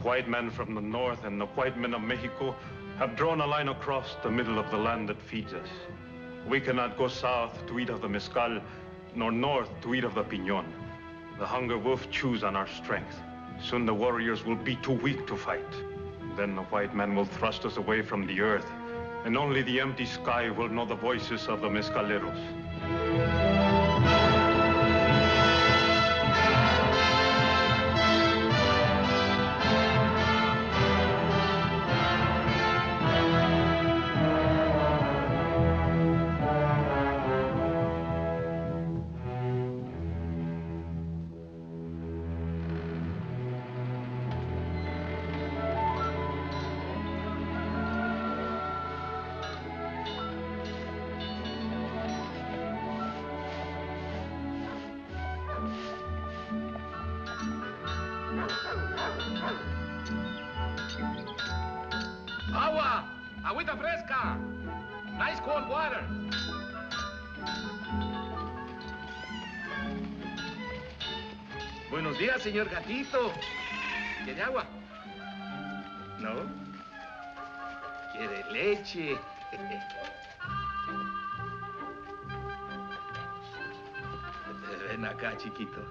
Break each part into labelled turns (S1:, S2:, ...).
S1: white men from the north and the white men of Mexico have drawn a line across the middle of the land that feeds us. We cannot go south to eat of the mezcal, nor north to eat of the piñon. The hunger wolf chews on our strength. Soon the warriors will be too weak to fight. Then the white man will thrust us away from the earth, and only the empty sky will know the voices of the mezcaleros.
S2: Agua! Agüita fresca! Nice cold water! Buenos días, señor gatito. ¿Quiere agua? ¿No? ¿Quiere leche? Ven acá, chiquito.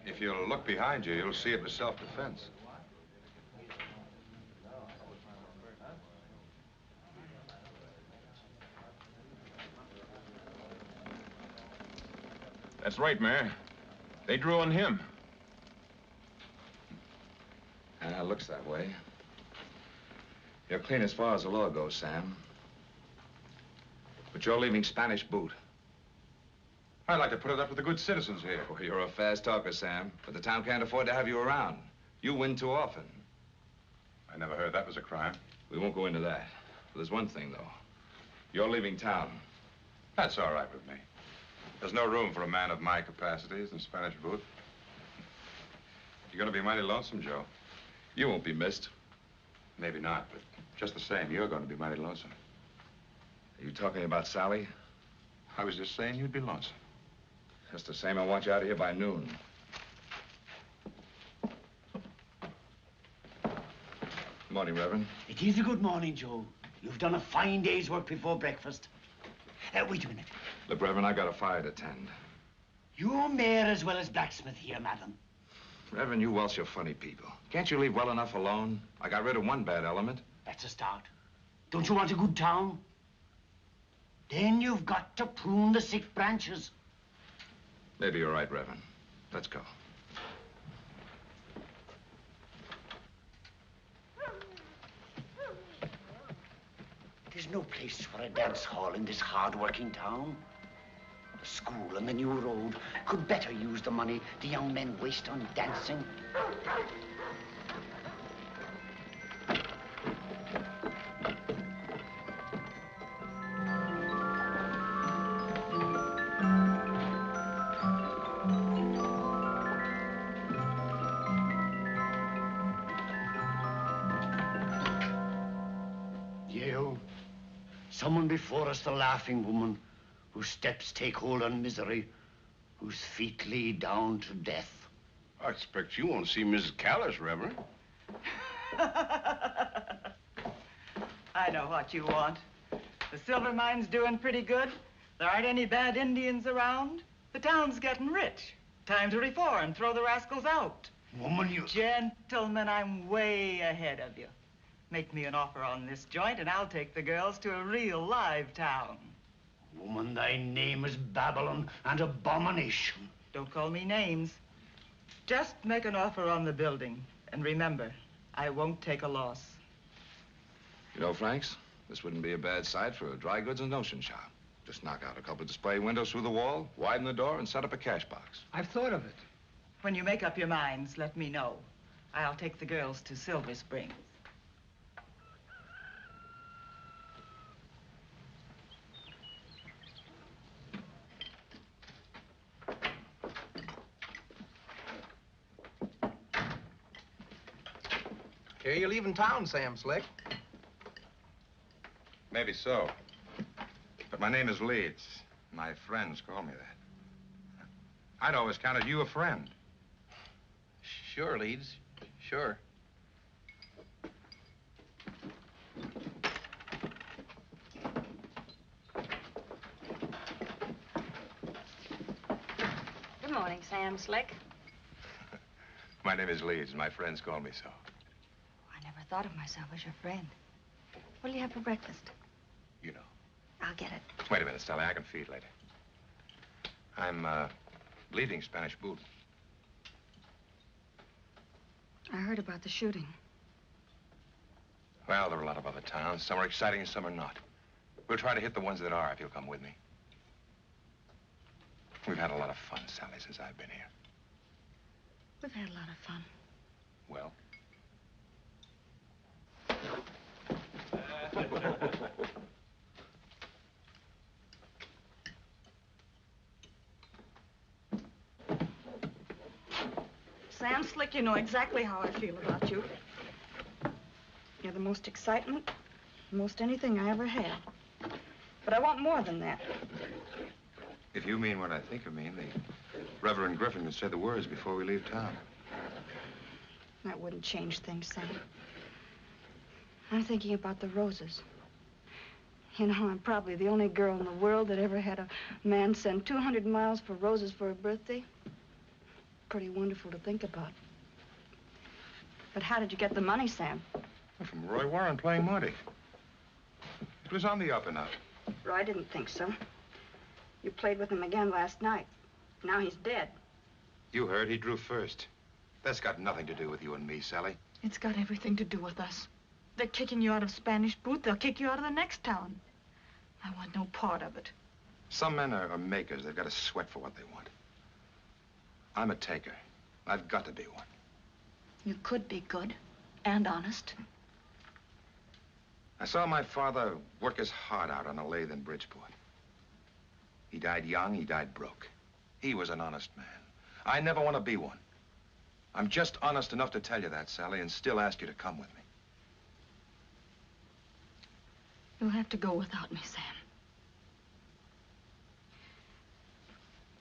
S3: If you'll look behind you, you'll see it was self-defense.
S4: That's right, Mayor. They drew on him.
S5: Looks that way. You're clean as far as the law goes, Sam. But you're leaving Spanish boot.
S3: I'd like to put it up to the good citizens here.
S5: Oh, you're a fast talker, Sam, but the town can't afford to have you around. You win too often.
S3: I never heard that was a crime.
S5: We won't go into that. But there's one thing, though. You're leaving town.
S3: That's all right with me. There's no room for a man of my capacities in Spanish boot. You're gonna be mighty lonesome, Joe.
S5: You won't be missed.
S3: Maybe not, but just the same, you're gonna be mighty lonesome.
S5: Are you talking about Sally?
S3: I was just saying you'd be lonesome.
S5: Just the same, I want you out of here by noon. Good morning, Reverend.
S6: It is a good morning, Joe. You've done a fine day's work before breakfast. Wait a minute.
S5: Look, Reverend, I got a fire to tend.
S6: You're mayor as well as blacksmith here, madam.
S5: Reverend, you Welsh are funny people. Can't you leave well enough alone? I got rid of one bad element.
S6: That's a start. Don't you want a good town? Then you've got to prune the sick branches.
S5: Maybe you're right, Reverend. Let's go.
S6: There's no place for a dance hall in this hard-working town. The school and the new road could better use the money the young men waste on dancing. Someone before us, the laughing woman, whose steps take hold on misery, whose feet lead down to death.
S7: I expect you won't see Mrs. Callis, Reverend.
S8: I know what you want. The silver mine's doing pretty good. There aren't any bad Indians around. The town's getting rich. Time to reform, throw the rascals out.
S6: Woman, you...
S8: Gentlemen, I'm way ahead of you. Make me an offer on this joint, and I'll take the girls to a real live town.
S6: Woman, thy name is Babylon and abomination.
S8: Don't call me names. Just make an offer on the building. And remember, I won't take a loss.
S5: You know, Franks, this wouldn't be a bad site for a dry goods and notion shop. Just knock out a couple of display windows through the wall, widen the door, and set up a cash box.
S9: I've thought of it.
S8: When you make up your minds, let me know. I'll take the girls to Silver Springs.
S9: Here you're leaving town, Sam Slick.
S3: Maybe so. But my name is Leeds. My friends call me that. I'd always counted you a friend.
S9: Sure, Leeds. Sure.
S10: Good morning, Sam Slick.
S3: My name is Leeds, and my friends call me so.
S10: I never thought of myself as your friend. What'll you have for breakfast?
S3: You know.
S10: I'll get it.
S3: Wait a minute, Stella. I can feed later. I'm, leaving Spanish Boot.
S10: I heard about the shooting.
S3: Well, there are a lot of other towns. Some are exciting and some are not. We'll try to hit the ones that are, if you'll come with me. We've had a lot of fun, Sally, since I've been here.
S10: We've had a lot of fun.
S3: Well?
S10: Sam Slick, you know exactly how I feel about you. You're the most excitement, most anything I ever had. But I want more than that.
S3: If you mean what I think of me, the Reverend Griffin can say the words before we leave town.
S10: That wouldn't change things, Sam. I'm thinking about the roses. You know, I'm probably the only girl in the world that ever had a man send 200 miles for roses for her birthday. Pretty wonderful to think about. But how did you get the money, Sam?
S3: From Roy Warren playing Monty. It was on the up and up.
S10: Roy didn't think so. You played with him again last night. Now he's dead.
S3: You heard he drew first. That's got nothing to do with you and me, Sally.
S10: It's got everything to do with us. They're kicking you out of Spanish Boot. They'll kick you out of the next town. I want no part of it.
S3: Some men are makers. They've got to sweat for what they want. I'm a taker. I've got to be one.
S10: You could be good and honest.
S3: I saw my father work his heart out on a lathe in Bridgeport. He died young, he died broke. He was an honest man. I never want to be one. I'm just honest enough to tell you that, Sally, and still ask you to come with me.
S10: You'll have to go without me, Sam.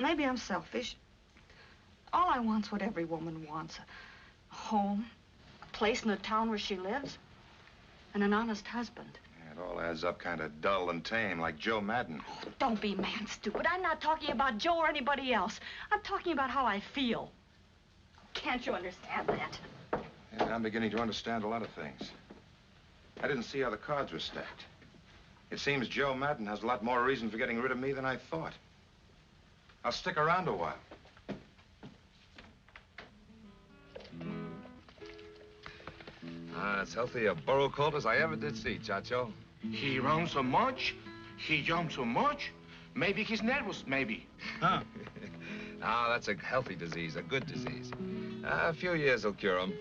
S10: Maybe I'm selfish. All I want's what every woman wants. A home, a place in the town where she lives, and an honest husband.
S3: It all adds up kind of dull and tame, like Joe Madden.
S10: Oh, don't be man stupid. I'm not talking about Joe or anybody else. I'm talking about how I feel. Can't you understand that?
S3: Yeah, I'm beginning to understand a lot of things. I didn't see how the cards were stacked. It seems Joe Madden has a lot more reason for getting rid of me than I thought. I'll stick around a while.
S5: As healthy a burro colt as I ever did see, Chacho.
S2: He runs so much, he jumps so much. Maybe he's nervous, maybe. Huh?
S5: No, that's a healthy disease, a good disease. A few years will cure him.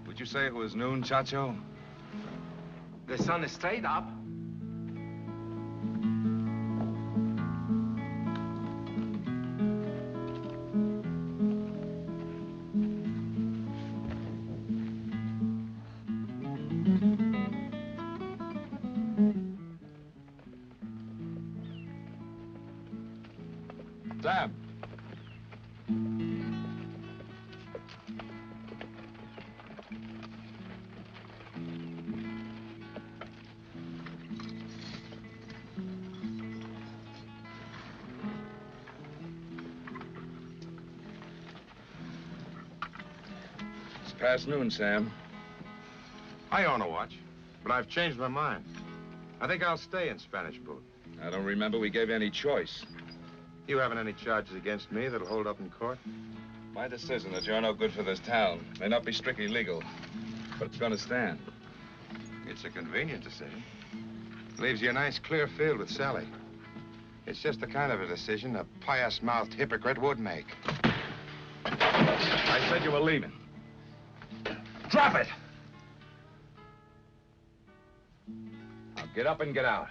S5: Would you say it was noon, Chacho?
S2: The sun is straight up.
S5: Sam. It's past noon, Sam.
S3: I own a watch, but I've changed my mind. I think I'll stay in Spanish Boot.
S5: I don't remember we gave you any choice.
S3: You haven't any charges against me that'll hold up in court?
S5: My decision that you're no good for this town may not be strictly legal, but it's going to stand.
S3: It's a convenient decision. Leaves you a nice clear field with Sally. It's just the kind of a decision a pious-mouthed hypocrite would make.
S5: I said you were leaving. Drop it! Now get up and get out.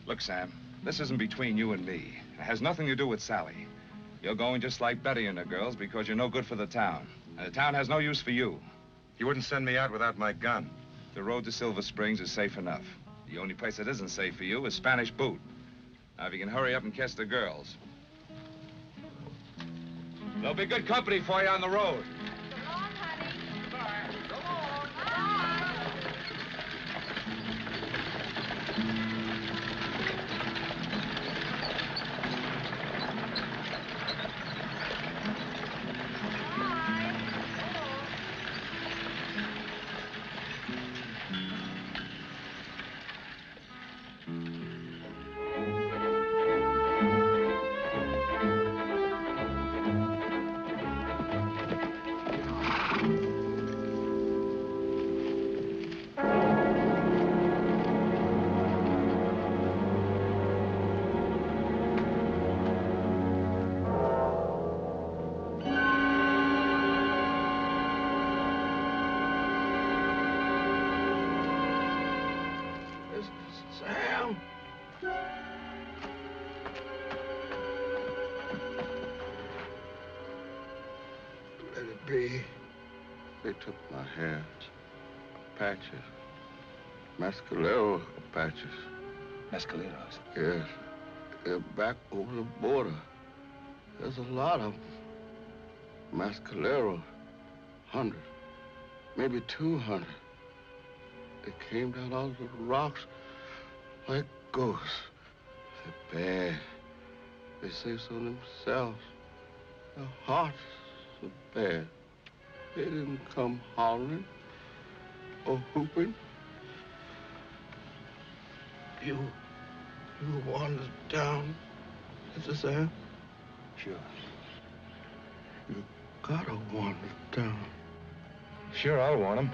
S5: Look, Sam, this isn't between you and me. It has nothing to do with Sally. You're going just like Betty and the girls because you're no good for the town. And the town has no use for you.
S3: You wouldn't send me out without my gun.
S5: The road to Silver Springs is safe enough. The only place that isn't safe for you is Spanish Boot. Now, if you can hurry up and catch the girls. There'll be good company for you on the road.
S11: So long, honey. Goodbye.
S5: So long.
S2: Sam! Let it be.
S7: They took my hair. Apaches. Mescalero Apaches.
S3: Mescaleros?
S7: Yes. They're back over the border. There's a lot of them. Mescaleros. 100. Maybe 200. They came down out of the rocks like ghosts. They're bad. They say so themselves. Their hearts are bad. They didn't come hollering or whooping.
S2: You want us down, Mr. Sam?
S3: Sure.
S7: You gotta want us down.
S3: Sure, I'll want him.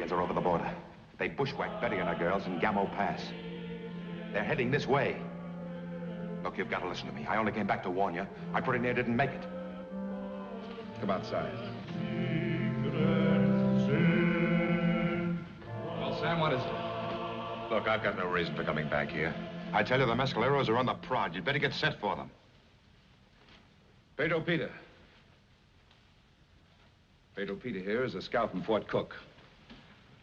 S3: Indians are over the border. They bushwhacked Betty and her girls in Gamo Pass. They're heading this way. Look, you've got to listen to me. I only came back to warn you. I pretty near didn't make it.
S5: Come outside. Well, Sam, what is it?
S3: Look, I've got no reason for coming back here. I tell you, the mescaleros are on the prod. You'd better get set for them.
S5: Pedro Peter. Pedro Peter here is a scout from Fort Cook.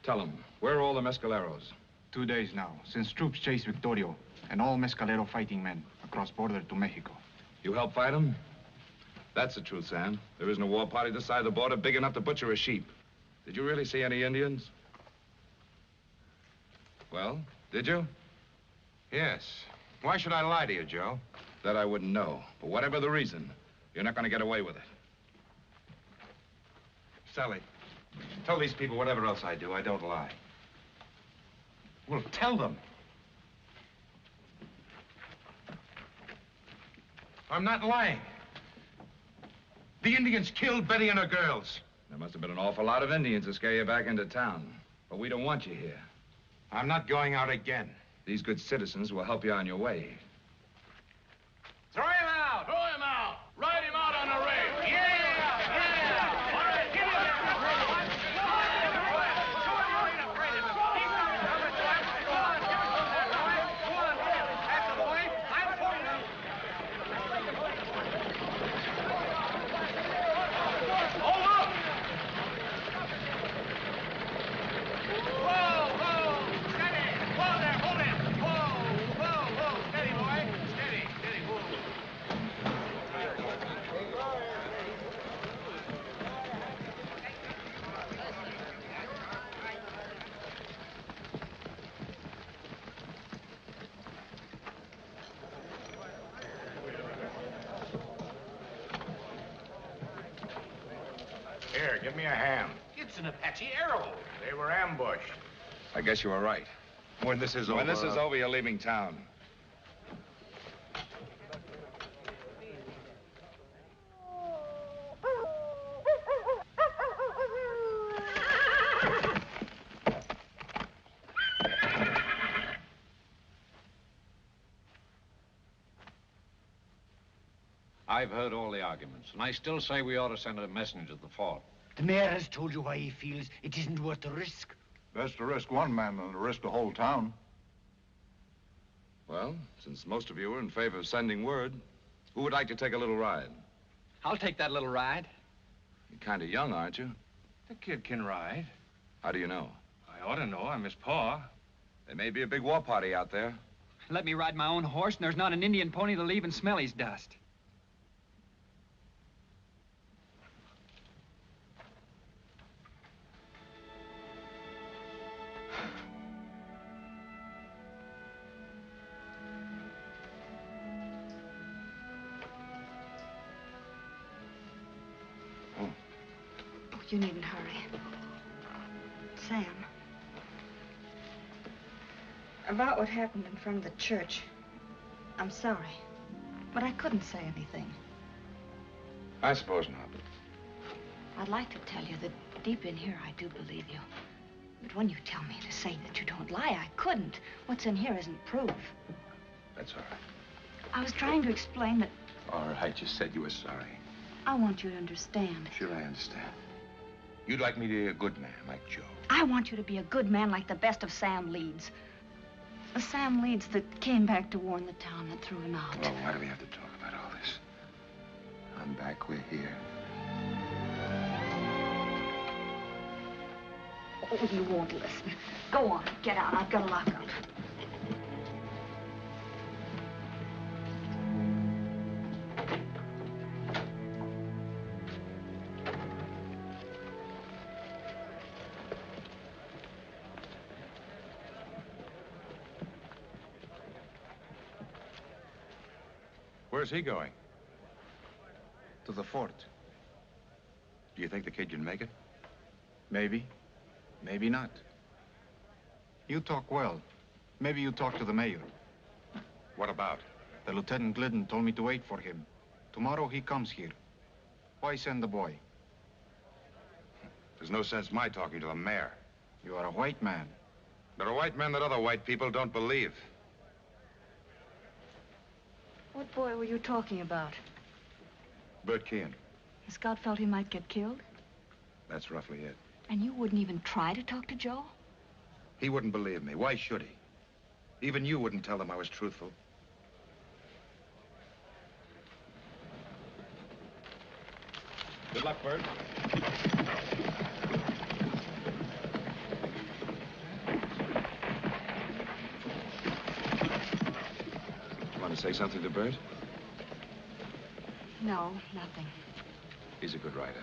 S5: Tell him, where are all the mescaleros?
S12: 2 days now, since troops chased Victorio and all mescalero fighting men across border to Mexico.
S5: You helped fight them? That's the truth, Sam. There isn't a war party this side of the border big enough to butcher a sheep. Did you really see any Indians? Well, did you?
S3: Yes. Why should I lie to you, Joe?
S5: That I wouldn't know. But whatever the reason, you're not going to get away with it.
S3: Sally, tell these people whatever else I do, I don't lie. Well, tell them. I'm not lying. The Indians killed Betty and her girls.
S5: There must have been an awful lot of Indians to scare you back into town. But we don't want you here.
S3: I'm not going out again.
S5: These good citizens will help you on your way.
S2: Throw him out! Throw him out! Ride him out on the rail! Yeah! Yeah! All right, give him
S3: Here, give me a hand.
S2: It's an Apache arrow.
S3: They were ambushed.
S5: I guess you were right.
S3: When this is over...
S5: When this is over, you're leaving town.
S13: I've heard all the arguments, and I still say we ought to send a messenger to the fort.
S6: The mayor has told you why he feels it isn't worth the risk.
S14: Best to risk one man than to risk the whole town.
S5: Well, since most of you are in favor of sending word, who would like to take a little ride?
S9: I'll take that little ride.
S5: You're kind of young, aren't you?
S9: The kid can ride.
S5: How do you know?
S9: I ought to know. I'm his pa.
S5: There may be a big war party out there.
S15: Let me ride my own horse, and there's not an Indian pony that'll even smell his dust.
S10: You needn't hurry. Sam. About what happened in front of the church, I'm sorry. But I couldn't say anything.
S3: I suppose not.
S10: I'd like to tell you that deep in here, I do believe you. But when you tell me to say that you don't lie, I couldn't. What's in here isn't proof.
S3: That's all right.
S10: I was trying to explain that
S3: All right, you said you were sorry.
S10: I want you to understand.
S3: Sure, I understand. You'd like me to be a good man, like Joe.
S10: I want you to be a good man like the best of Sam Leeds. The Sam Leeds that came back to warn the town that threw him out.
S3: Oh, why do we have to talk about all this? I'm back, we're here.
S10: Oh, you won't listen. Go on, get out. I've got a lockout.
S3: Where's he going?
S12: To the fort.
S3: Do you think the kid can make it?
S12: Maybe. Maybe not. You talk well. Maybe you talk to the mayor.
S3: What about?
S12: The Lieutenant Glidden told me to wait for him. Tomorrow he comes here. Why send the boy?
S3: There's no sense my talking to the mayor.
S12: You are a white man.
S3: There are white men that other white people don't believe.
S10: What boy were you talking about?
S3: Bert Kean.
S10: The scout felt he might get killed?
S3: That's roughly it.
S10: And you wouldn't even try to talk to Joe?
S3: He wouldn't believe me. Why should he? Even you wouldn't tell him I was truthful.
S5: Good luck, Bert.
S3: Want to say something to Bert?
S10: No, nothing.
S3: He's a good rider.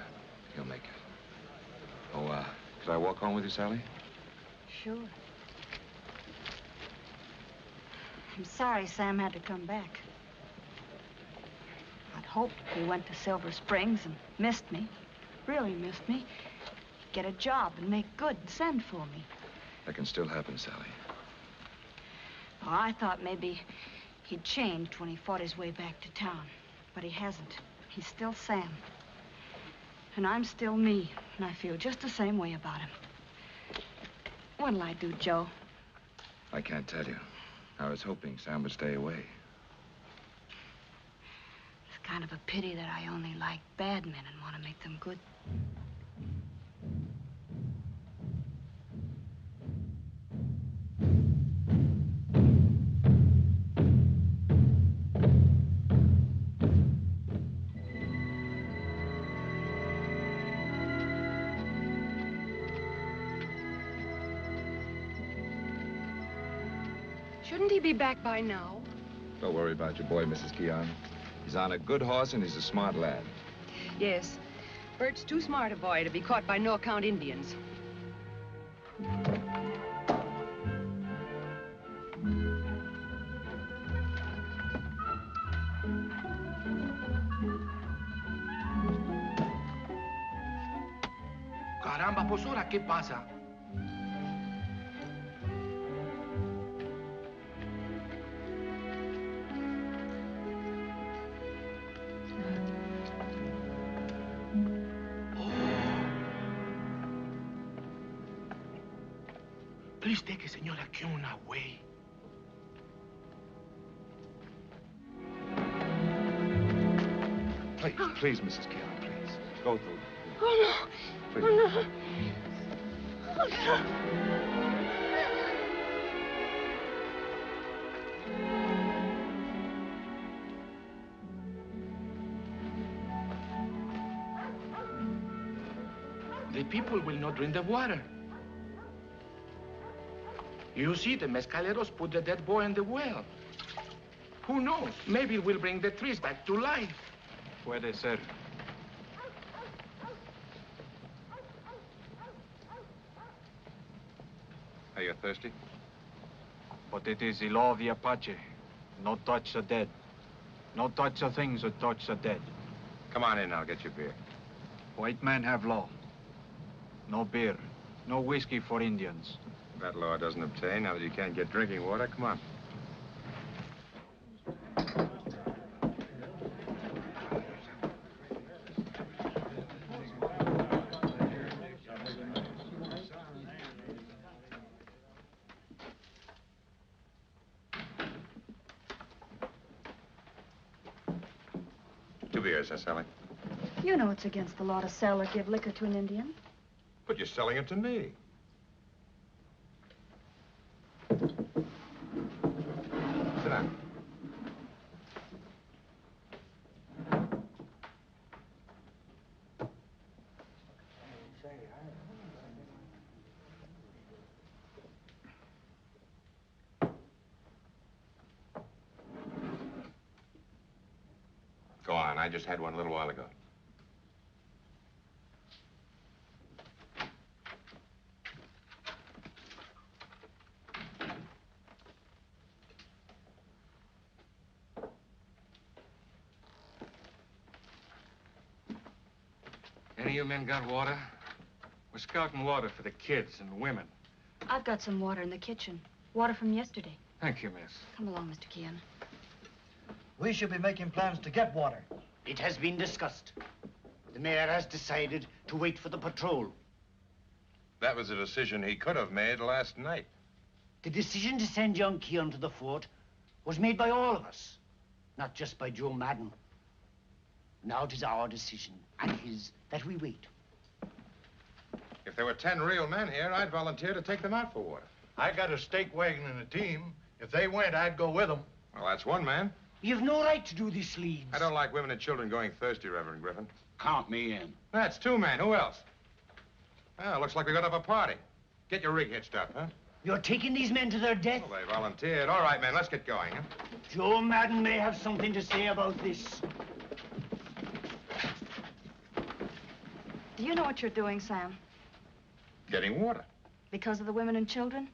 S3: He'll make it. Oh, could I walk home with you, Sally?
S10: Sure. I'm sorry Sam had to come back. I'd hoped if he went to Silver Springs and missed me, really missed me, get a job and make good and send for me.
S3: That can still happen, Sally.
S10: Oh, I thought maybe he'd changed when he fought his way back to town. But he hasn't. He's still Sam. And I'm still me, and I feel just the same way about him. What'll I do, Joe?
S3: I can't tell you. I was hoping Sam would stay away.
S10: It's kind of a pity that I only like bad men and want to make them good.
S16: Shouldn't he be back by now?
S5: Don't worry about your boy, Mrs. Keon. He's on a good horse and he's a smart lad.
S16: Yes. Bert's too smart a boy to be caught by no-account Indians.
S6: Caramba, pues ahora, ¿qué pasa? Please take Senora Kuhn away.
S5: Please, Mrs. Keon, please. Go through.
S16: Oh, no.
S5: Please.
S16: Oh, no. Oh, no.
S6: The people will not drink the water. You see, the mezcaleros put the dead boy in the well. Who knows? Maybe it will bring the trees back to life.
S12: Puede ser.
S5: Are you thirsty?
S12: But it is the law of the Apache. No touch the dead. No touch the things that touch the dead.
S3: Come on in, I'll get you beer.
S12: White men have law. No beer. No whiskey for Indians.
S3: That law doesn't obtain now that you can't get drinking water. Come on. Two beers, huh, Sally?
S10: You know it's against the law to sell or give liquor to an Indian.
S3: But you're selling it to me. Sit down. Go on. I just had one a little while ago.
S9: Any of you men got water? We're scouting water for the kids and women.
S10: I've got some water in the kitchen. Water from yesterday.
S9: Thank you, miss.
S10: Come along, Mr. Keon.
S17: We should be making plans to get water.
S6: It has been discussed. The mayor has decided to wait for the patrol.
S3: That was a decision he could have made last night.
S6: The decision to send young Keon to the fort was made by all of us, not just by Joe Madden. Now it is our decision, and his, that we wait.
S3: If there were 10 real men here, I'd volunteer to take them out for water.
S17: I got a stake wagon and a team. If they went, I'd go with them.
S3: Well, that's one man.
S6: You've no right to do this, Leeds.
S3: I don't like women and children going thirsty, Reverend Griffin.
S2: Count me in.
S3: That's 2 men. Who else? Well, looks like we got up a party. Get your rig hitched up, huh?
S6: You're taking these men to their death?
S3: Well, they volunteered. All right, men, let's get going, huh?
S6: Joe Madden may have something to say about this.
S10: Do you know what you're doing, Sam?
S3: Getting water.
S10: Because of the women and children?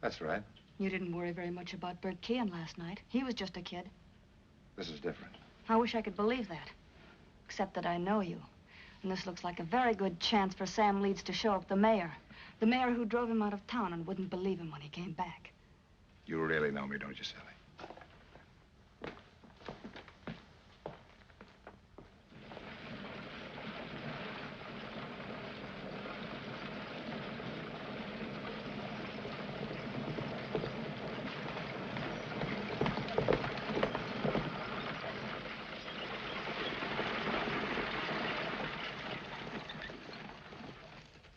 S3: That's right.
S10: You didn't worry very much about Bert Keon last night. He was just a kid.
S3: This is different.
S10: I wish I could believe that. Except that I know you. And this looks like a very good chance for Sam Leeds to show up the mayor. The mayor who drove him out of town and wouldn't believe him when he came back.
S3: You really know me, don't you, Sally?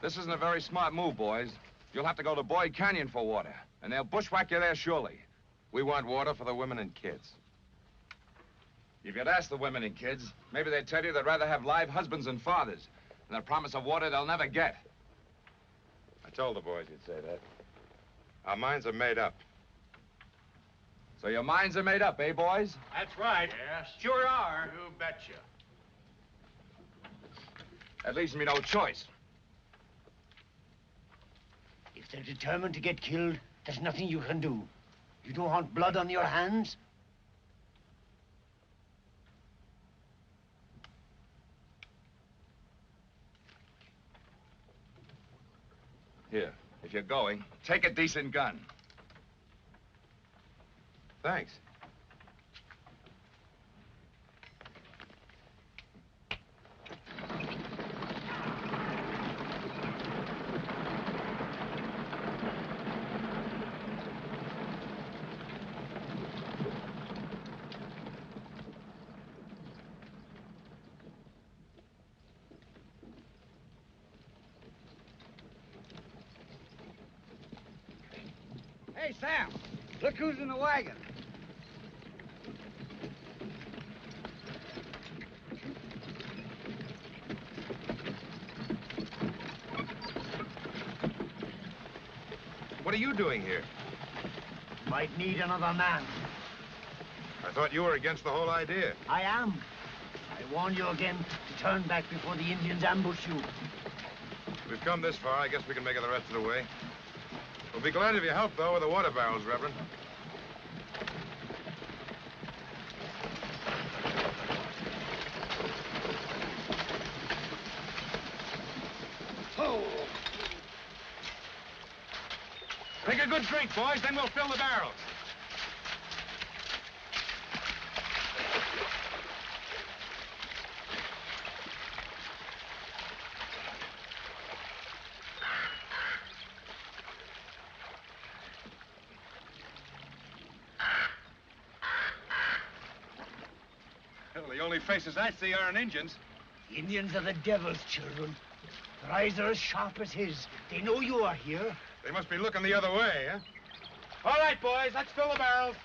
S5: This isn't a very smart move, boys. You'll have to go to Boyd Canyon for water, and they'll bushwhack you there surely.
S3: We want water for the women and kids.
S5: If you'd ask the women and kids, maybe they'd tell you they'd rather have live husbands and fathers than a promise of water they'll never get.
S3: I told the boys you'd say that. Our minds are made up.
S5: So your minds are made up, eh, boys?
S2: That's right.
S17: Yes.
S2: Sure are. You betcha.
S5: That leaves me no choice.
S6: If they're determined to get killed, there's nothing you can do. You don't want blood on your hands?
S5: Here, if you're going, take a decent gun.
S3: Thanks.
S18: Hey, Sam, look who's in the wagon.
S3: What are you doing here?
S6: Might need another man.
S3: I thought you were against the whole idea.
S6: I am. I warn you again to turn back before the Indians ambush you.
S3: We've come this far. I guess we can make it the rest of the way. We'll be glad of your help, though, with the water barrels, Reverend.
S2: Oh. Take a good drink, boys, then we'll fill the barrels. Well, the only faces I see aren't Indians.
S6: The Indians are the devil's children. Their eyes are as sharp as his. They know you are here.
S3: They must be looking the other way, huh?
S2: All right, boys, let's fill the barrels.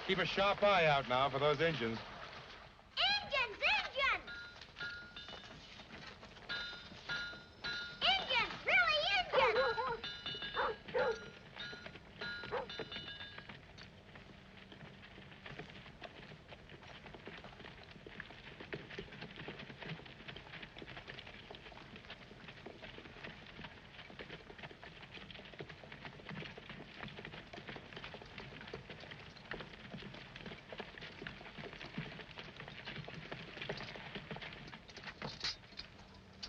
S3: Keep a sharp eye out now for those Indians.
S11: Indians! Indians! Indians! Really Indians!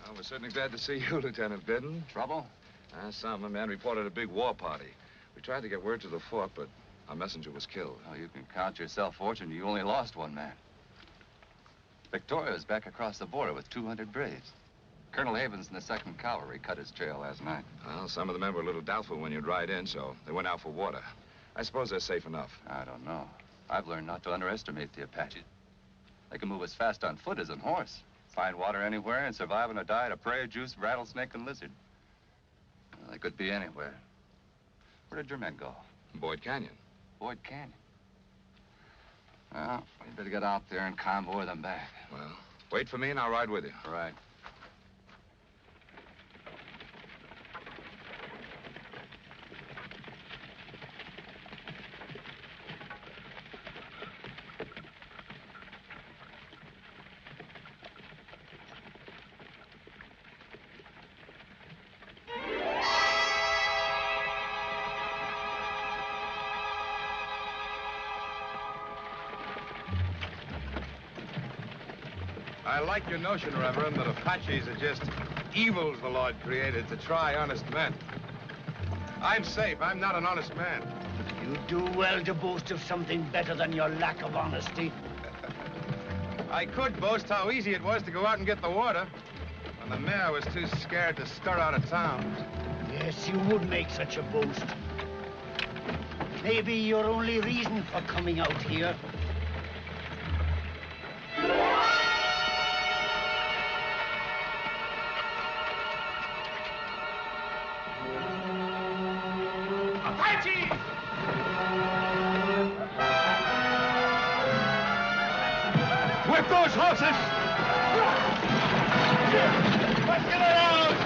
S5: Well, we're certainly glad to see you, Lieutenant Glidden. Trouble? Some man reported a big war party. We tried to get word to the fort, but our messenger was killed.
S19: Oh, you can count yourself fortunate. You only lost one man. Victoria's back across the border with 200 braves. Colonel Havens in the 2nd Cavalry cut his trail last night.
S5: Well, some of the men were a little doubtful when you'd ride in, so they went out for water. I suppose they're safe enough.
S19: I don't know. I've learned not to underestimate the Apaches. They can move as fast on foot as on horse. Find water anywhere and survive on a diet of prairie juice, rattlesnake, and lizard. Well, they could be anywhere. Where did your men go?
S5: Boyd Canyon.
S19: Boyd Canyon. Well, we'd better get out there and convoy them back.
S5: Well, wait for me and I'll ride with you.
S19: All right.
S3: I like your notion, Reverend, that Apaches are just evils the Lord created to try honest men. I'm safe. I'm not an honest man.
S6: You do well to boast of something better than your lack of honesty.
S3: I could boast how easy it was to go out and get the water when the mayor was too scared to stir out of town.
S6: Yes, you would make such a boast. Maybe your only reason for coming out here.
S2: Whip those horses! Let's get around!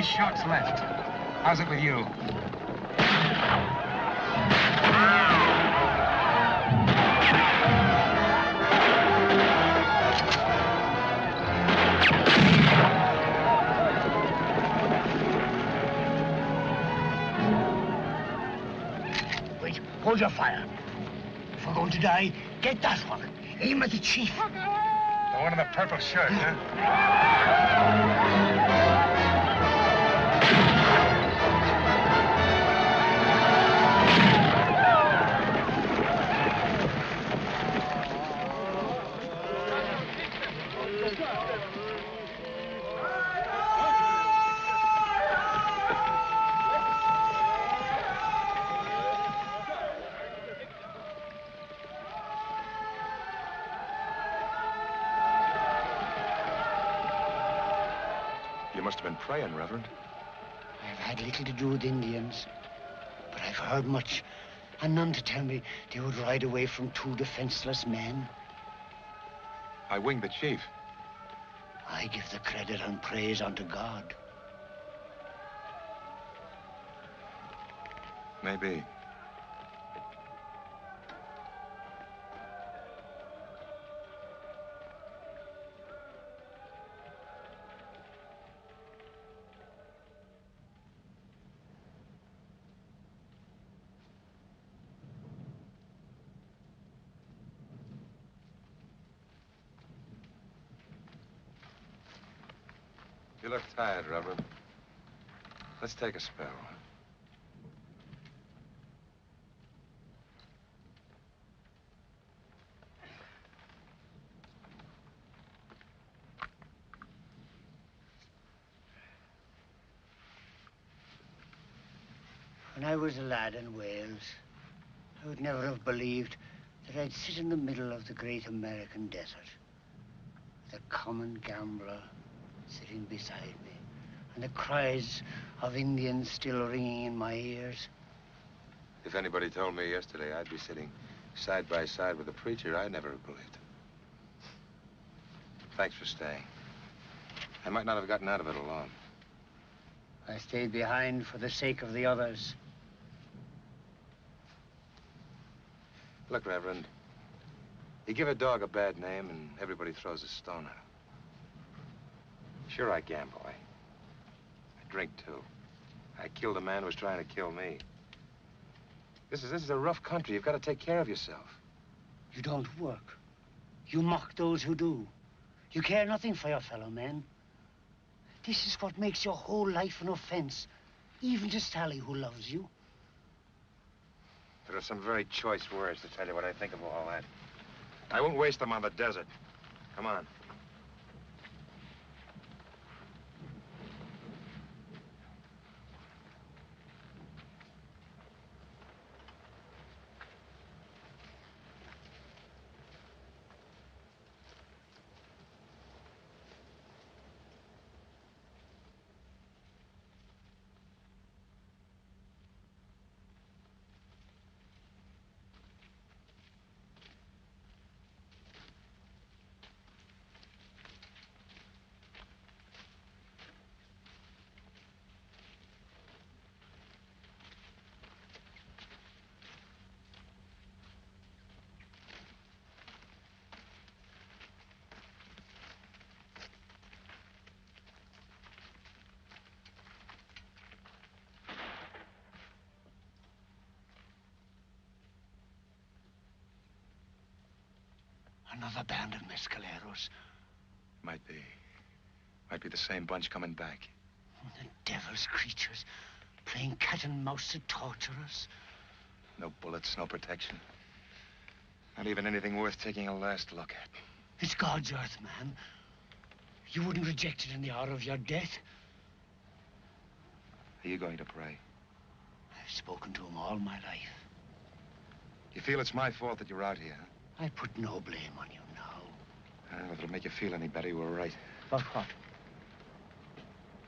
S15: Shots left. How's it with you?
S6: Wait, hold your fire. If we're going to die, get that one. Aim at the chief.
S5: The one in the purple shirt, huh?
S3: You must have been praying, Reverend.
S6: I've had little to do with Indians, but I've heard much, and none to tell me they would ride away from 2 defenseless men.
S3: I winged the chief.
S6: I give the credit and praise unto God.
S3: Maybe. You look tired, Reverend. Let's take a spell.
S6: When I was a lad in Wales, I would never have believed that I'd sit in the middle of the great American desert, the common gambler sitting beside me, and the cries of Indians still ringing in my ears.
S3: If anybody told me yesterday I'd be sitting side by side with a preacher, I'd never have believed him. Thanks for staying. I might not have gotten out of it alone.
S6: I stayed behind for the sake of the others.
S3: Look, Reverend, you give a dog a bad name and everybody throws a stone at him. Sure, I gamble. I drink, too. I killed a man who was trying to kill me. This is a rough country. You've got to take care of yourself.
S6: You don't work. You mock those who do. You care nothing for your fellow men. This is what makes your whole life an offense, even to Sally, who loves you.
S3: There are some very choice words to tell you what I think of all that. I won't waste them on the desert. Come on.
S6: Another band of mescaleros.
S3: Might be the same bunch coming back.
S6: The devil's creatures, playing cat and mouse to torture us.
S3: No bullets, no protection. Not even anything worth taking a last look at.
S6: It's God's earth, man. You wouldn't reject it in the hour of your death.
S3: Are you going to pray?
S6: I've spoken to him all my life.
S3: You feel it's my fault that you're out here, huh?
S6: I put no blame on you now.
S3: Well, if it'll make you feel any better, you were right.
S6: About what?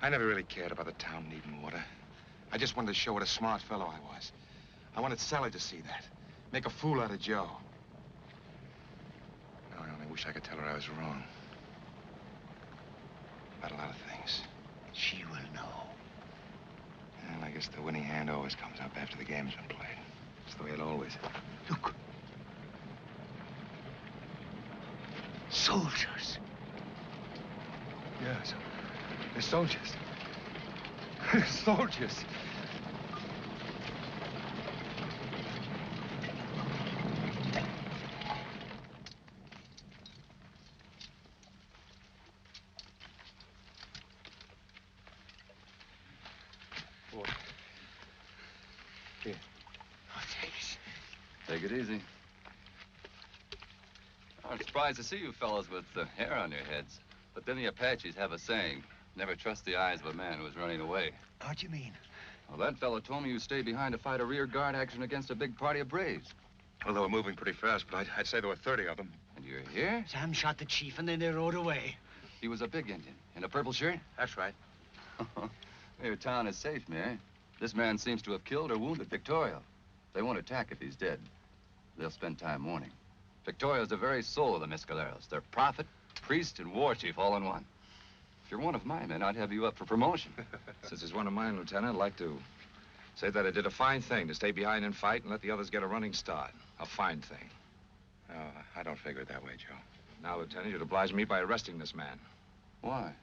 S3: I never really cared about the town needing water. I just wanted to show what a smart fellow I was. I wanted Sally to see that. Make a fool out of Joe. Now, I only wish I could tell her I was wrong. About a lot of things.
S6: She will know.
S3: Well, I guess the winning hand always comes up after the game's been played. It's the way it always is.
S6: Look. Soldiers.
S3: Yes. They're soldiers. Soldiers. Water. Here.
S6: Oh, thanks.
S19: Take it easy. I'm surprised to see you fellas with hair on your heads. But then the Apaches have a saying, never trust the eyes of a man who is running away.
S6: What do you mean?
S19: Well, that fellow told me you stayed behind to fight a rear guard action against a big party of Braves.
S3: Well, they were moving pretty fast, but I'd say there were 30 of them.
S19: And you're here?
S6: Sam shot the chief, and then they rode away.
S19: He was a big Indian, in a purple shirt?
S3: That's right.
S19: Your town is safe, Mary. This man seems to have killed or wounded Victoria. They won't attack if he's dead. They'll spend time mourning. Victoria's the very soul of the Mescaleros. They're prophet, priest, and war chief all in one. If you're one of my men, I'd have you up for promotion.
S5: Since he's one of mine, Lieutenant, I'd like to say that I did a fine thing to stay behind and fight and let the others get a running start. A fine thing.
S3: No, I don't figure it that way, Joe.
S5: Now, Lieutenant, you'd oblige me by arresting this man.
S19: Why?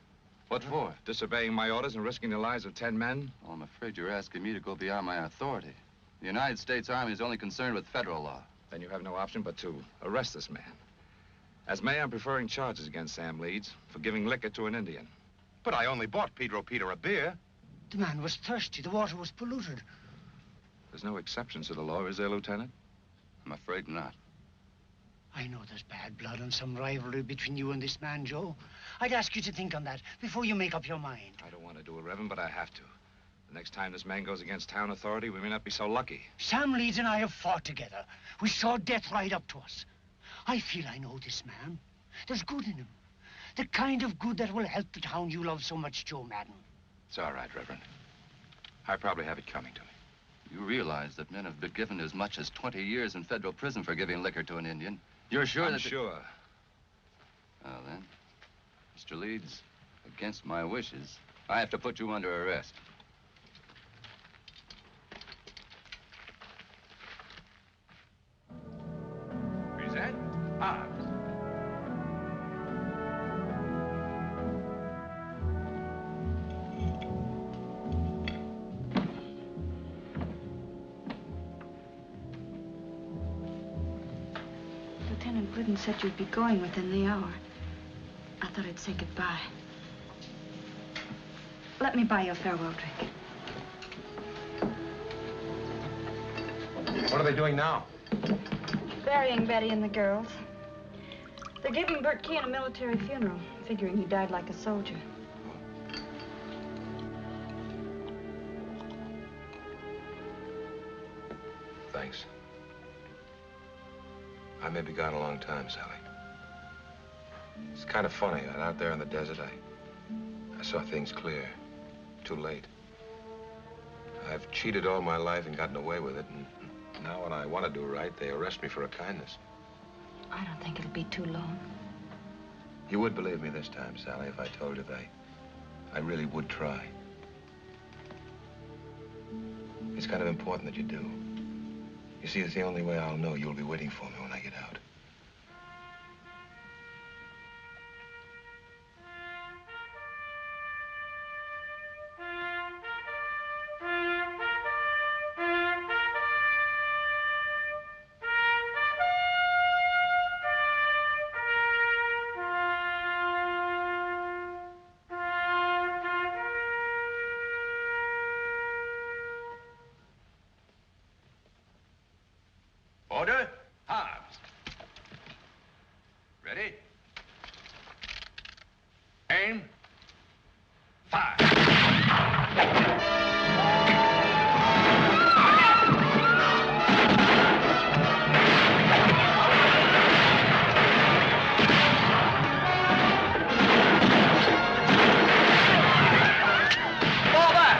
S19: What for?
S5: Disobeying my orders and risking the lives of 10 men?
S19: Well, I'm afraid you're asking me to go beyond my authority. The United States Army is only concerned with federal law.
S5: Then you have no option but to arrest this man. As mayor, I'm preferring charges against Sam Leeds for giving liquor to an Indian.
S3: But I only bought Pedro Peter a beer.
S6: The man was thirsty. The water was polluted.
S5: There's no exceptions to the law, is there, Lieutenant?
S19: I'm afraid not.
S6: I know there's bad blood and some rivalry between you and this man, Joe. I'd ask you to think on that before you make up your mind.
S5: I don't want to do it, Reverend, but I have to. The next time this man goes against town authority, we may not be so lucky.
S6: Sam Leeds and I have fought together. We saw death ride up to us. I feel I know this man. There's good in him. The kind of good that will help the town you love so much, Joe Madden.
S3: It's all right, Reverend. I probably have it coming to me.
S19: You realize that men have been given as much as 20 years in federal prison for giving liquor to an Indian. You're sure
S5: I'm
S19: that...
S5: sure.
S19: Well, then, Mr. Leeds, against my wishes, I have to put you under arrest.
S3: Present arms.
S10: Lieutenant Glidden said you'd be going within the hour. I thought I'd say goodbye. Let me buy you a farewell drink.
S3: What are they doing now?
S10: Burying Betty and the girls. They're giving Bert Keane a military funeral, figuring he died like a soldier.
S3: Thanks. I may be gone a long time, Sally. It's kind of funny. Out there in the desert, I saw things clear. Too late. I've cheated all my life and gotten away with it, and now when I want to do right, they arrest me for a kindness.
S10: I don't think it'll be too long.
S3: You would believe me this time, Sally, if I told you that I really would try. It's kind of important that you do. You see, it's the only way I'll know you'll be waiting for me when I get out.
S2: Order, arms. Ready? Aim. Fire. Fall back.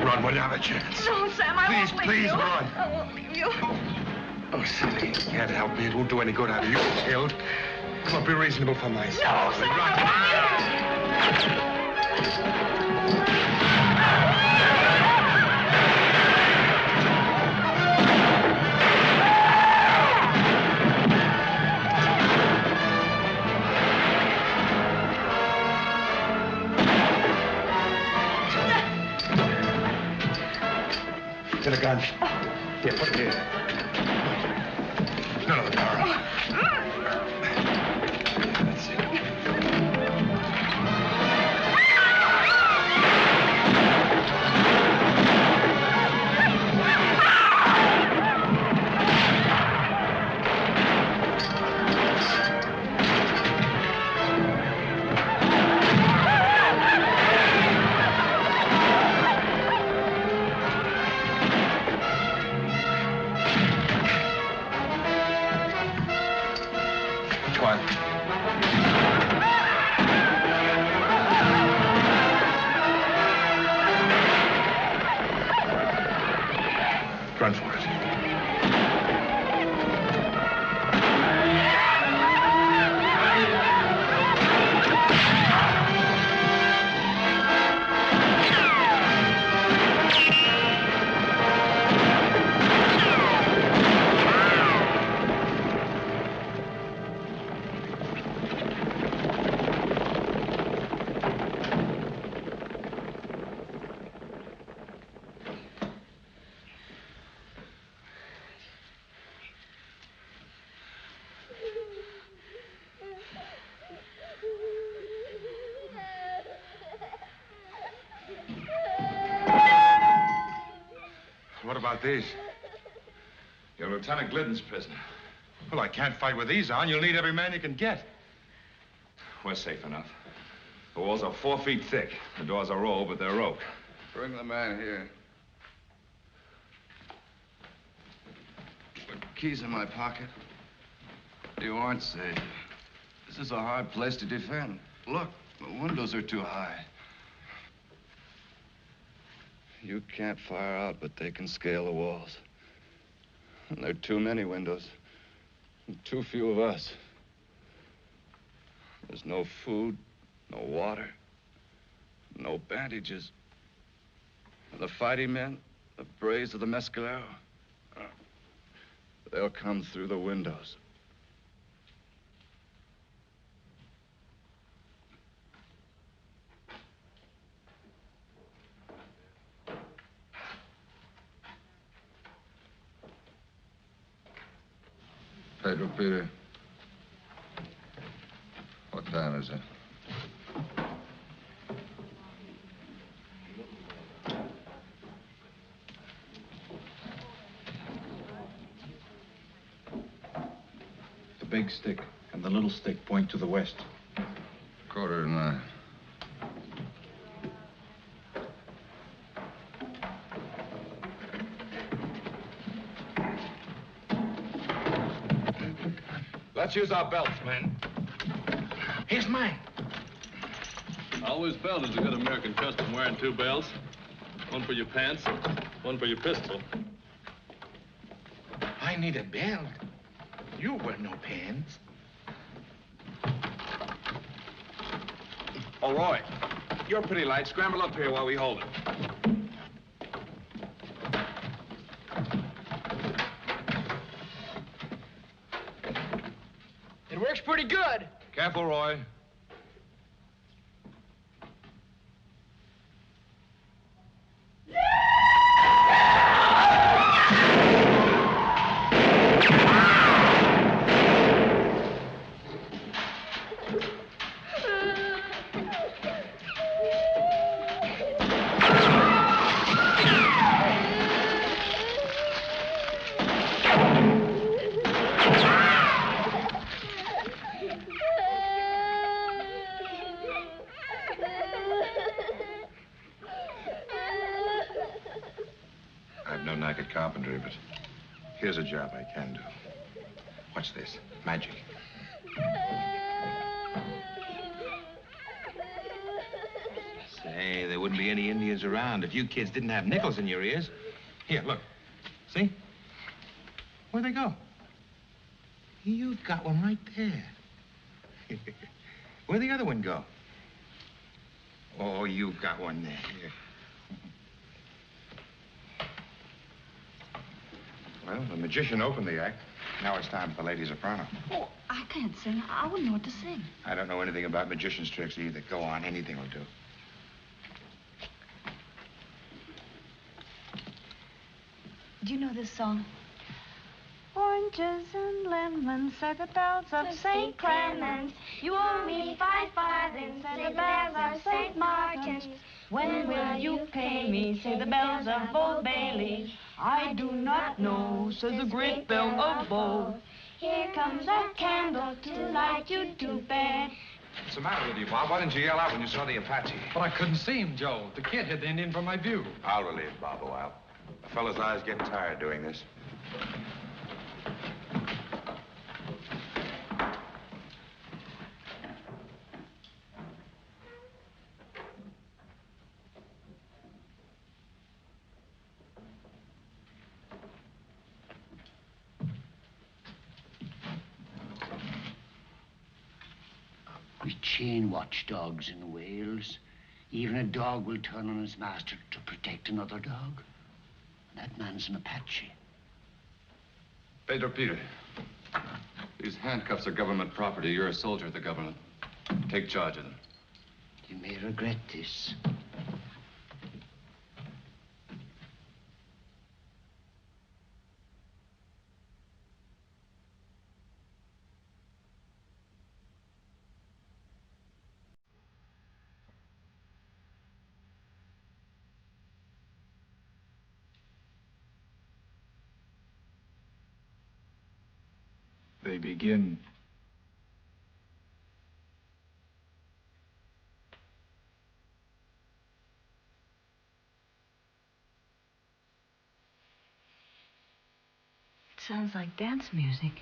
S3: Run when you have a chance.
S10: No, Sam, I won't leave
S3: Please,
S10: you.
S3: run.
S10: I won't leave you.
S3: Oh, Sally, you can't help me. It won't do any good having you killed. Come on, be reasonable for myself.
S10: No, Sam,
S3: Get a gun. Here, put it here. None of the power. That's it. Run for it. What about these?
S5: You're Lieutenant Glidden's prisoner.
S3: Well, I can't fight with these on. You'll need every man you can get.
S5: We're safe enough. The walls are 4 feet thick. The doors are rolled, but they're oak.
S7: Bring the man here. The keys in my pocket. You aren't safe. This is a hard place to defend. Look, the windows are too high. You can't fire out, but they can scale the walls. And there are too many windows. And too few of us. There's no food, no water, no bandages. And the fighting men, the braves of the Mescalero, they'll come through the windows.
S3: Pedro Peter. What time is it?
S12: The big stick and the little stick point to the west.
S3: 8:45.
S5: Let's use our belts, men.
S2: Here's mine.
S20: Always belt is a good American custom, wearing 2 belts. One for your pants, one for your pistol.
S2: I need a belt. You wear no pants.
S5: Oh, Roy, you're pretty light. Scramble up here while we hold it.
S2: It works pretty good.
S5: Careful, Roy.
S3: I've no knack at carpentry, but here's a job I can do. Watch this. Magic. Say, there wouldn't be any Indians around if you kids didn't have nickels in your ears. Here, look. See? Where'd they go? You've got one right there. Where'd the other one go? Oh, you've got one there. Here. Well, the magician opened the act. Now it's time for Lady Soprano.
S10: Oh, I can't sing. I wouldn't know what to sing.
S3: I don't know anything about magician's tricks either. Go on, anything will do.
S10: Do you know this song? Oranges and lemons, say the bells of St. Clement. You owe me 5 farthings, say the bells of St. Martin's. When will you pay me, say the bells of Old Bailey. I do not know, says the great bell of Bow. Here comes a candle to light you to bed.
S5: What's the matter with you, Bob? Why didn't you yell out when you saw the Apache?
S9: But I couldn't see him, Joe. The kid hid the Indian from my view.
S3: I'll relieve Bob a while. The fellow's eyes get tired doing this.
S6: We chain watchdogs in Wales. Even a dog will turn on his master to protect another dog. And that man's an Apache.
S5: Pedro Peter, these handcuffs are government property. You're a soldier of the government. Take charge of them.
S6: You may regret this.
S12: they begin.
S10: It sounds like dance music.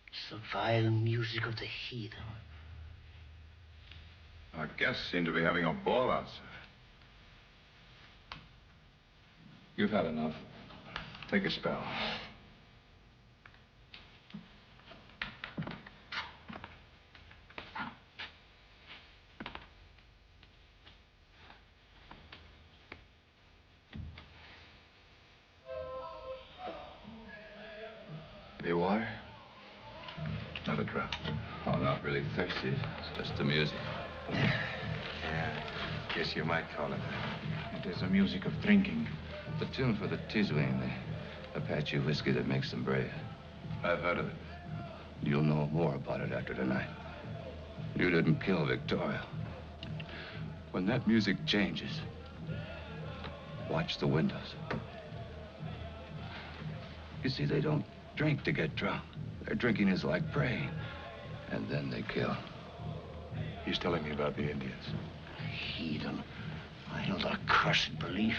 S6: It's the vile music of the heathen.
S3: Our guests seem to be having a ball outside.
S5: You've had enough. Take a spell.
S19: Any water?
S3: Another drop.
S19: Oh, not really thirsty. It's just the music.
S3: Yeah, guess you might call it that.
S12: It is the music of drinking.
S19: The tune for the Tiswing, the Apache whiskey that makes them brave.
S3: I've heard of it.
S19: You'll know more about it after tonight. You didn't kill Victoria. When that music changes, watch the windows. You see, they don't drink to get drunk. Their drinking is like praying, and then they kill.
S3: He's telling me about the Indians.
S6: Heathen. I held a cursed belief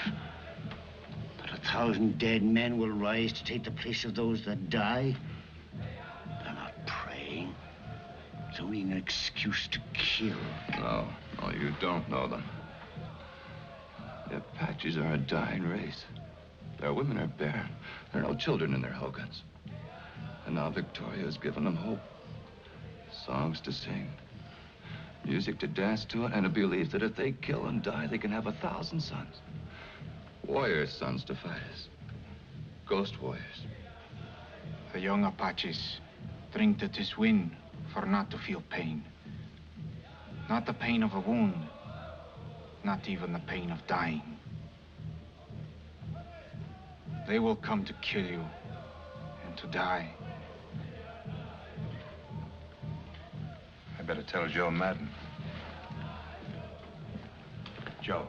S6: that 1,000 dead men will rise to take the place of those that die. They're not praying. It's only an excuse to kill.
S19: No, you don't know them. The Apaches are a dying race. Their women are barren. There are no children in their hogans. And now Victoria has given them hope. Songs to sing. Music to dance to, and a belief that if they kill and die, they can have 1,000 sons. Warriors' sons to fight us. Ghost warriors.
S12: The young Apaches drink the Tiswin for not to feel pain. Not the pain of a wound. Not even the pain of dying. They will come to kill you and to die.
S3: I better tell Joe Madden. Joe.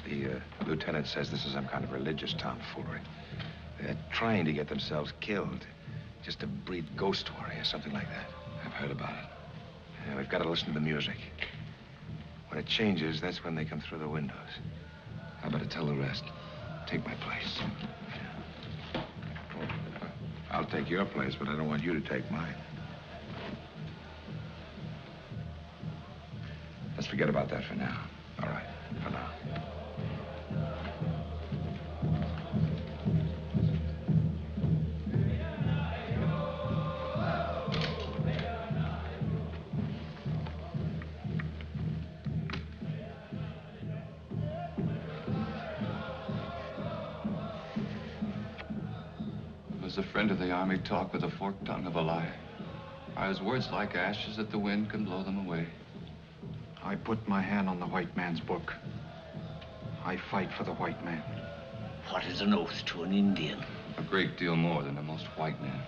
S3: The lieutenant says this is some kind of religious tomfoolery. They're trying to get themselves killed, just to breed ghost warriors, something like that.
S5: I've heard about it.
S3: Yeah, we've got to listen to the music. When it changes, that's when they come through the windows.
S5: I better tell the rest. Take my place.
S3: I'll take your place, but I don't want you to take mine.
S5: Let's forget about that for now.
S3: All right, for now.
S19: Does a friend of the army talk with the forked tongue of a liar? Are his words like ashes that the wind can blow them away?
S12: I put my hand on the white man's book. I fight for the white man.
S6: What is an oath to an Indian?
S19: A great deal more than the most white man.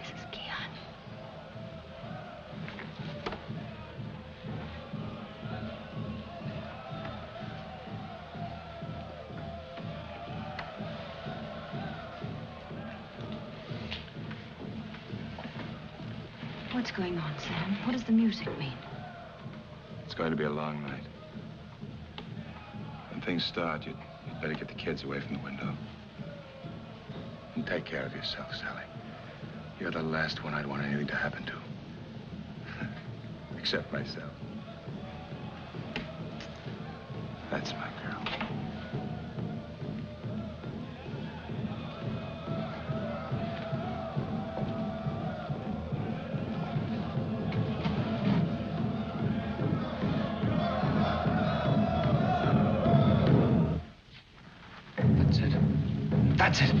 S10: This is Keon. What's going on, Sam? What does the music mean?
S3: It's going to be a long night. When things start, you'd better get the kids away from the window. And take care of yourself, Sally. You're the last one I'd want anything to happen to. Except myself. That's my girl.
S6: That's it.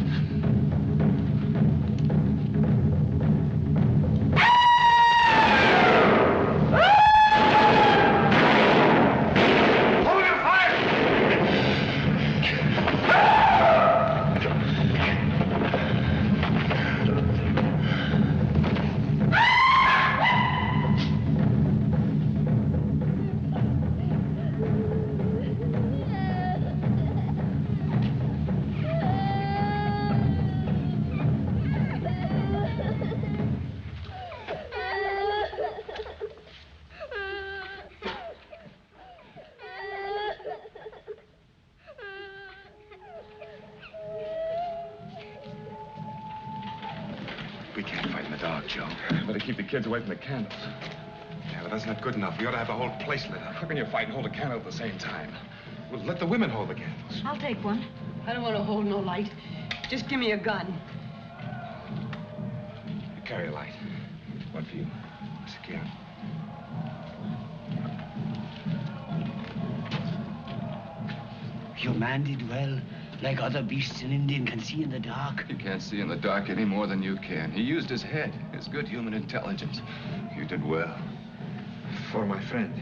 S5: Joe. Better keep the kids away from the candles.
S3: Yeah, but that's not good enough. We ought to have the whole place lit up.
S5: How can you fight and hold a candle at the same time?
S3: Well, let the women hold the candles.
S16: I'll take one. I don't want to hold no light. Just give me a gun.
S5: You carry a light. One for you.
S3: Secure.
S6: Your man did well. Like other beasts an Indian can see in the dark.
S19: He can't see in the dark any more than you can. He used his head, his good human intelligence.
S3: You did well. For my friend.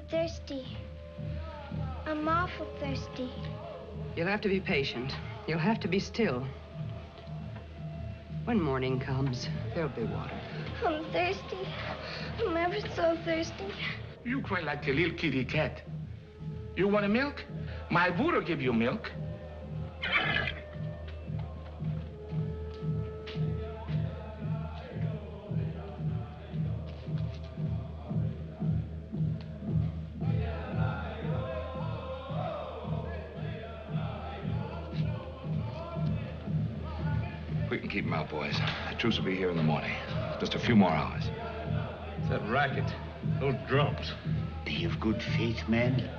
S11: Thirsty. I'm awful thirsty.
S16: You'll have to be patient. You'll have to be still. When morning comes, there'll be water.
S11: I'm thirsty. I'm ever so thirsty.
S21: You cry like a little kitty cat. You want a milk? My Buddha give you milk.
S5: We can keep them out, boys. The troops will be here in the morning. Just a few more hours.
S21: It's that racket. Those drums.
S6: Be of good faith, men.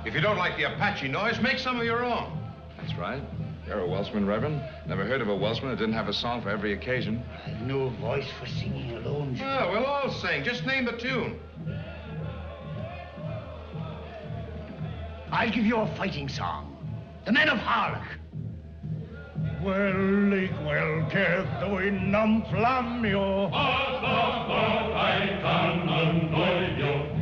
S3: If you don't like the Apache noise, make some of your own.
S5: That's right. You're a Welshman, Reverend. Never heard of a Welshman that didn't have a song for every occasion.
S6: I've no voice for singing alone.
S3: Oh, we'll all sing. Just name the tune.
S6: I'll give you a fighting song. The Men of Harlech.
S1: Wellig wel keth dwi'n am fflamio. I can annoio.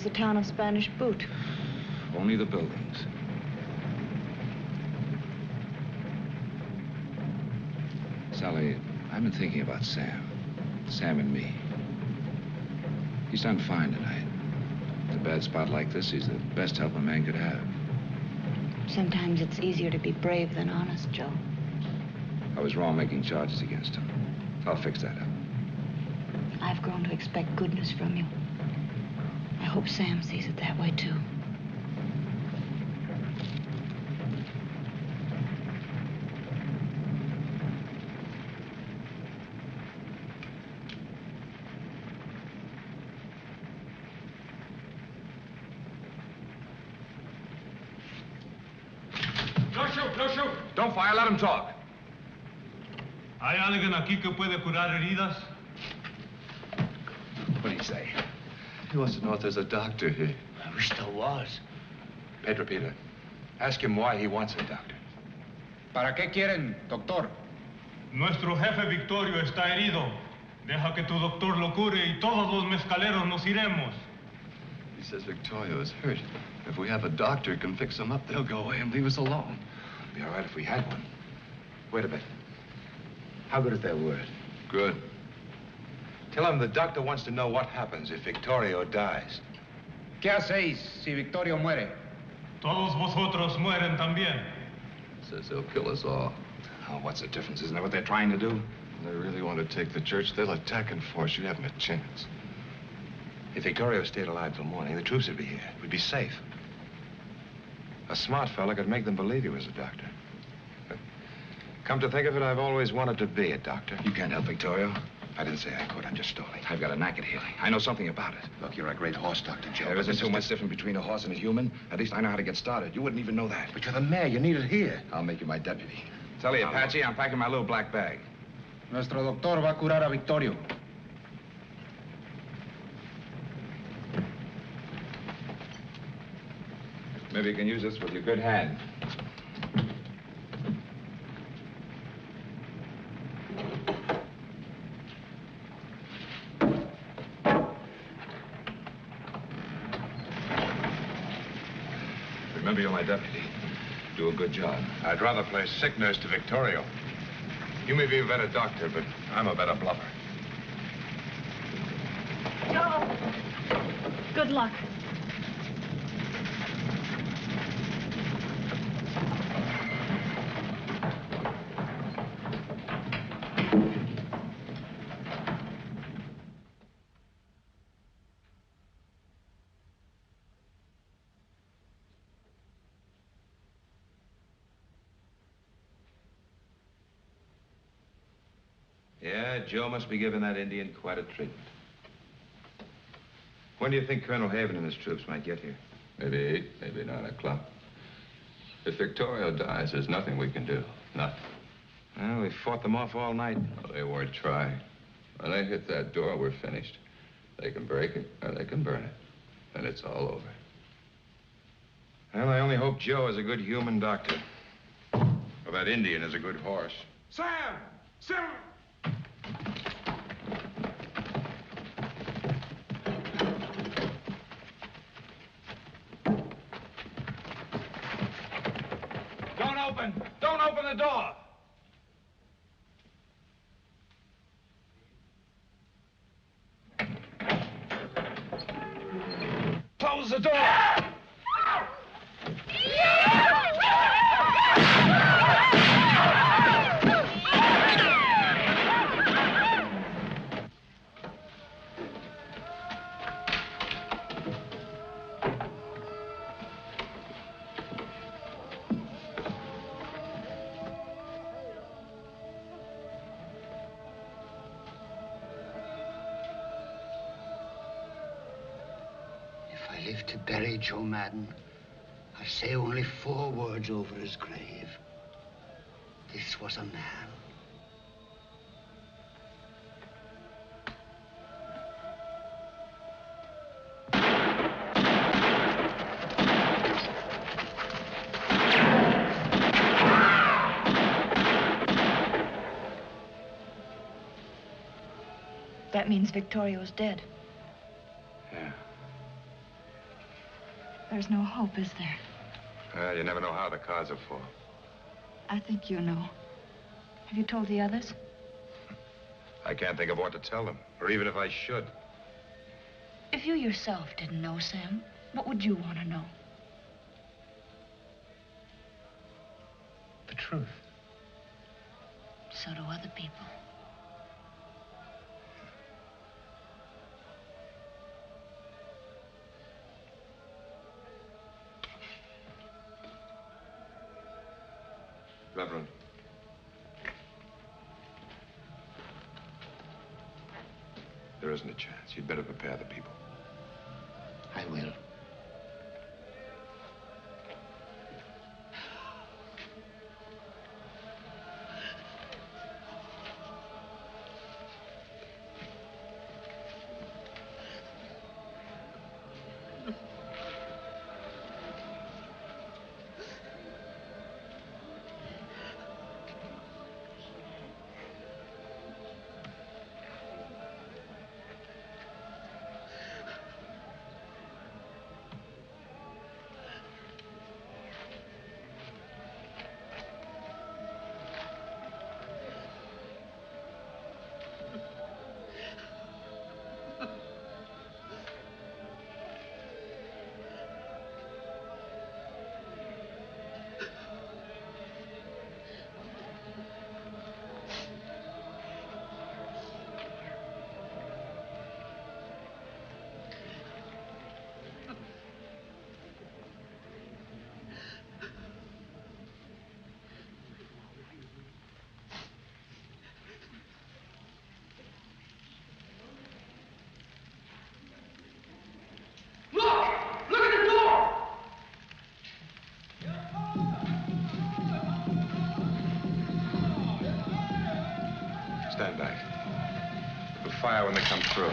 S10: The town of Spanish Boot.
S5: Only the buildings. Sally, I've been thinking about Sam. Sam and me. He's done fine tonight. In a bad spot like this, he's the best help a man could have.
S10: Sometimes it's easier to be brave than honest, Joe.
S5: I was wrong making charges against him. I'll fix that up.
S10: I've grown to expect goodness from you. I hope Sam sees it that way, too.
S5: No shoot, no shoot. Don't fire, let him talk.
S1: ¿Hay alguien aquí que puede curar heridas?
S5: What do you say? He wants to know if there's a doctor here.
S6: I wish there was.
S3: Pedro Peter, ask him why he wants a doctor.
S12: ¿Para qué quieren, doctor?
S1: Nuestro jefe Victorio está herido. Deja que tu doctor lo cure y todos los mezcaleros nos iremos.
S5: He says Victorio is hurt. If we have a doctor who can fix him up, they'll go away and leave us alone.
S3: It'd be all right if we had one. Wait a bit. How good is that word?
S5: Good.
S3: Tell him the doctor wants to know what happens if Victorio dies.
S12: ¿Qué hacéis si Victorio muere?
S1: Todos vosotros mueren también.
S5: Says they'll kill us all.
S3: Oh, what's the difference? Isn't that what they're trying to do?
S5: If they really want to take the church, they'll attack in force. You haven't a chance.
S3: If Victorio stayed alive till morning, the troops would be here. We'd be safe. A smart fella could make them believe he was a doctor. Come to think of it, I've always wanted to be a doctor.
S5: You can't help Victorio.
S3: I didn't say I could. I'm just stalling.
S5: I've got a knack at healing. I know something about it.
S3: Look, you're a great horse doctor, Joe.
S5: There isn't so much difference between a horse and a human. At least I know how to get started. You wouldn't even know that.
S3: But you're the mayor. You need it here.
S5: I'll make you my deputy. Tell the Apache I'm packing my little black bag.
S12: Nuestro doctor va a curar a Victorio.
S5: Maybe you can use this with your good hand.
S3: Remember, you're my deputy. Do a good job. I'd rather play sick nurse to Victorio. You may be a better doctor, but I'm a better bluffer.
S11: Joe, good luck.
S3: Yeah, Joe must be giving that Indian quite a treatment. When do you think Colonel Haven and his troops might get here?
S19: Maybe 8, maybe 9 o'clock. If Victorio dies, there's nothing we can do. Nothing.
S3: Well, we fought them off all night.
S19: Well, they weren't trying. When they hit that door, we're finished. They can break it, or they can burn it. And it's all over.
S3: Well, I only hope Joe is a good human doctor. Or that Indian is a good horse.
S21: Sam! Sam! Don't open the door. Close the door.
S6: To bury Joe Madden, I say only 4 words over his grave. This was a man.
S10: That means Victorio's dead.
S3: Yeah.
S10: There's no hope, is there?
S3: Well, you never know how the cards will fall.
S10: I think you know. Have you told the others?
S3: I can't think of what to tell them, or even if I should.
S10: If you yourself didn't know, Sam, what would you want to know?
S3: The truth.
S10: So do other people.
S3: Reverend. There isn't a chance. You'd better prepare the people.
S6: I will.
S3: Stand back. We'll fire when they come through.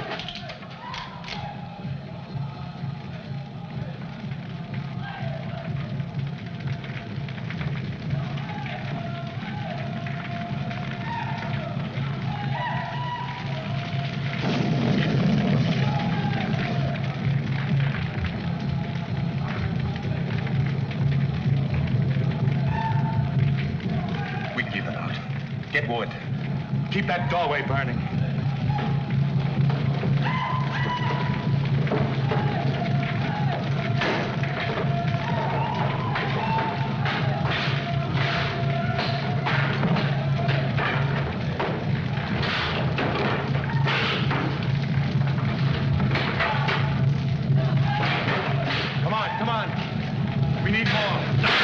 S1: We give it out. Get wood. Keep that doorway burning. Come on, come on. We need more.